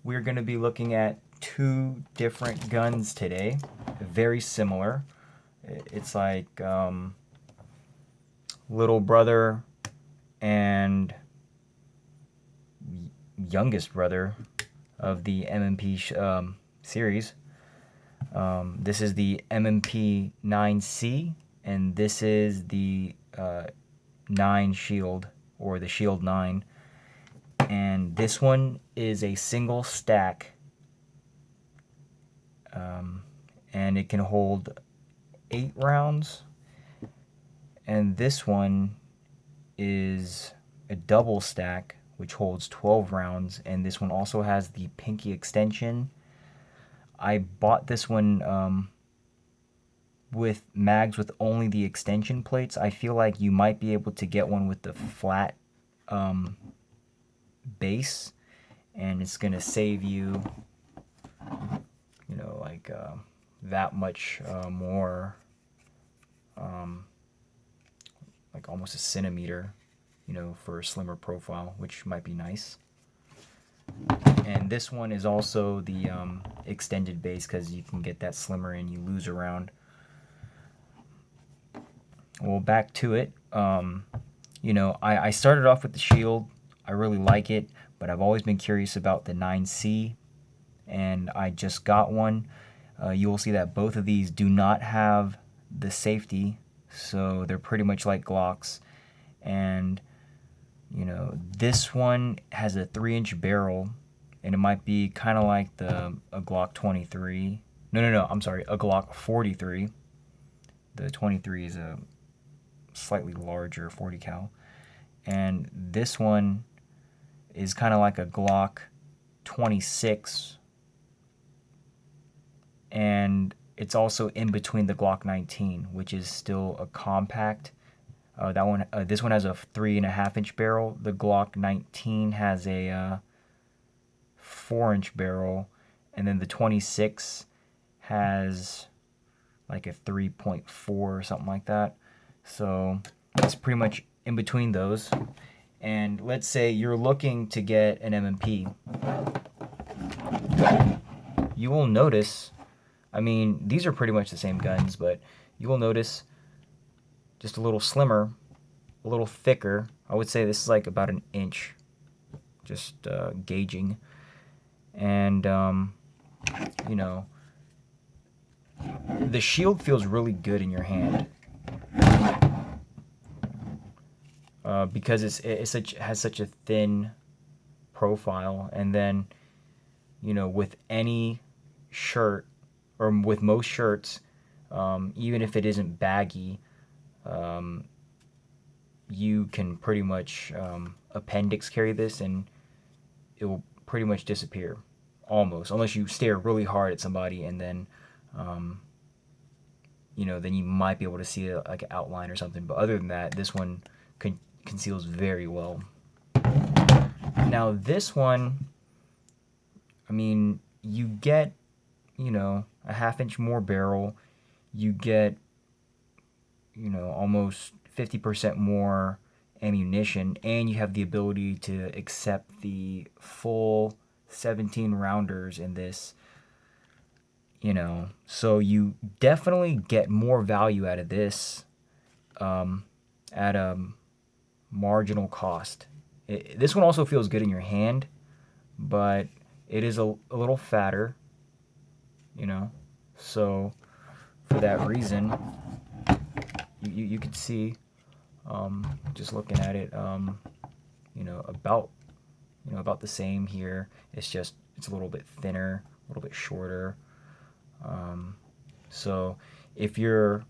we're going to be looking at two different guns today, very similar. It's like little brother and youngest brother of the M&P series. This is the M&P 9C, and this is the 9 Shield, or the Shield 9. And this one is a single stack, and it can hold 8 rounds. And this one is a double stack, which holds 12 rounds, and this one also has the pinky extension. I bought this one with mags with only the extension plates. I feel like you might be able to get one with the flat base, and it's gonna save you, like that much more, like almost a centimeter, for a slimmer profile, which might be nice. And this one is also the extended base, because you can get that slimmer and you lose around. Well, back to it. I started off with the Shield. I really like it, but I've always been curious about the 9C, and I just got one. You will see that both of these do not have the safety, so they're pretty much like Glocks. And this one has a 3-inch barrel, and it might be kind of like a Glock 23. No, I'm sorry, a Glock 43. The 23 is a slightly larger 40 cal. And this one is kind of like a Glock 26. And it's also in between the Glock 19, which is still a compact. This one has a 3.5-inch barrel. The Glock 19 has a 4-inch barrel, and then the 26 has like a 3.4 or something like that. So it's pretty much in between those. And let's say you're looking to get an M&P. You will notice, these are pretty much the same guns, but you will notice just a little slimmer, a little thicker. I would say this is like about an inch, just gauging. And, the Shield feels really good in your hand, because it has such a thin profile. And then, with any shirt, or with most shirts, even if it isn't baggy, you can pretty much appendix carry this, and it will pretty much disappear, almost, unless you stare really hard at somebody, and then then you might be able to see like an outline or something. But other than that, this one conceals very well. Now this one, you get a 1/2 inch more barrel. You get almost 50% more ammunition, and you have the ability to accept the full 17 rounders in this. So you definitely get more value out of this at a marginal cost. This one also feels good in your hand, but it is a little fatter, so for that reason, you can see, just looking at it, about the same here. It's a little bit thinner, a little bit shorter. So if you're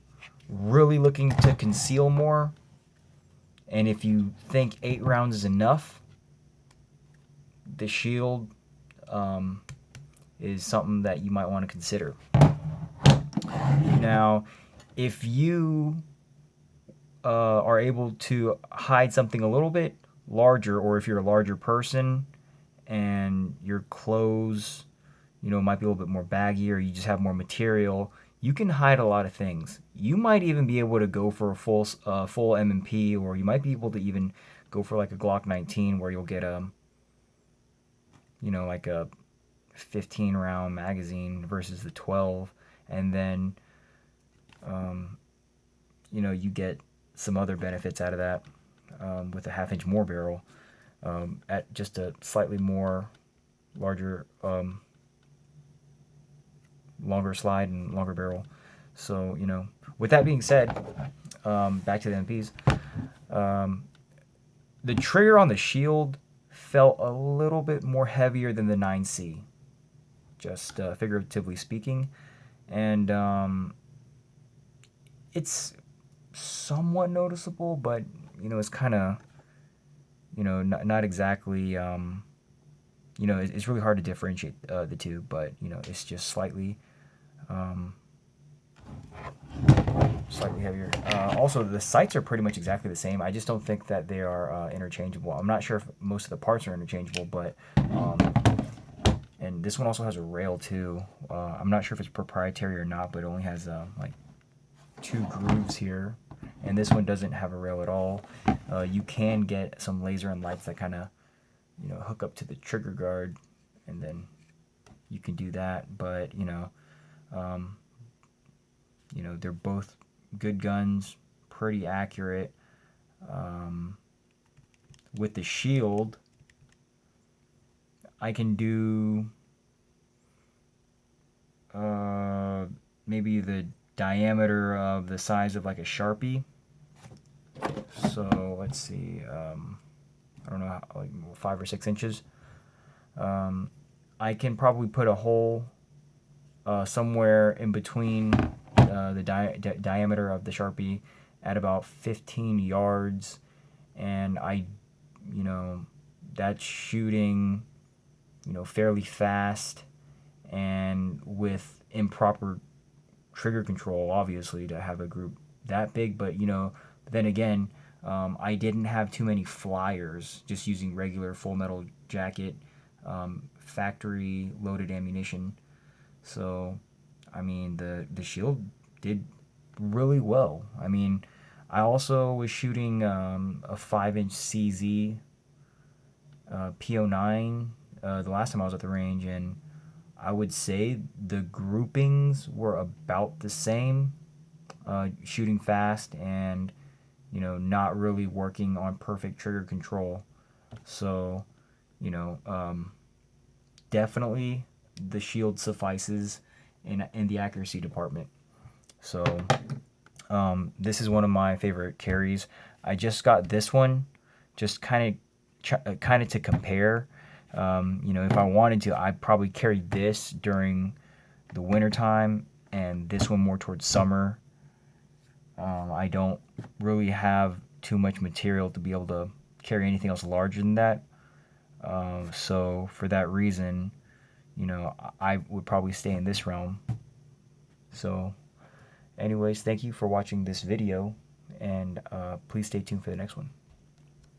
really looking to conceal more, and if you think 8 rounds is enough, the Shield is something that you might want to consider. Now, if you are able to hide something a little bit larger, or if you're a larger person and your clothes might be a little bit more baggy, or you just have more material, you can hide a lot of things. You might even be able to go for a full M&P, or you might be able to even go for like a Glock 19, where you'll get like a 15 round magazine versus the 12, and then you know, you get some other benefits out of that with a 1/2 inch more barrel at just a slightly more larger, longer slide and longer barrel. So, you know, with that being said, back to the MPs. The trigger on the Shield felt a little bit more heavier than the 9C, just figuratively speaking. And it's somewhat noticeable, but, you know, it's kind of, you know, not exactly, you know, it's really hard to differentiate the two, but, you know, it's just slightly slightly heavier. Also, the sights are pretty much exactly the same. I just don't think that they are interchangeable. I'm not sure if most of the parts are interchangeable, but and this one also has a rail too. I'm not sure if it's proprietary or not, but it only has like 2 grooves here, and this one doesn't have a rail at all. You can get some laser and lights that kind of, you know, hook up to the trigger guard, and then you can do that. But you know, they're both good guns, pretty accurate. With the Shield, I can do maybe the diameter of the size of like a Sharpie. So let's see, I don't know, like 5 or 6 inches. I can probably put a hole somewhere in between the diameter of the Sharpie at about 15 yards, and you know, that's shooting, you know, fairly fast and with improper trigger control, obviously, to have a group that big. But you know, then again, I didn't have too many flyers, just using regular full metal jacket, factory loaded ammunition. So I mean, the Shield did really well. I mean, I also was shooting a 5-inch CZ P09 the last time I was at the range, and I would say the groupings were about the same. Shooting fast and, you know, not really working on perfect trigger control. So, you know, definitely the Shield suffices in the accuracy department. So this is one of my favorite carries. I just got this one, just kind of to compare. You know, if I wanted to, I'd probably carry this during the winter time and this one more towards summer. I don't really have too much material to be able to carry anything else larger than that. So for that reason, you know, I would probably stay in this realm. So anyways, thank you for watching this video, and please stay tuned for the next one.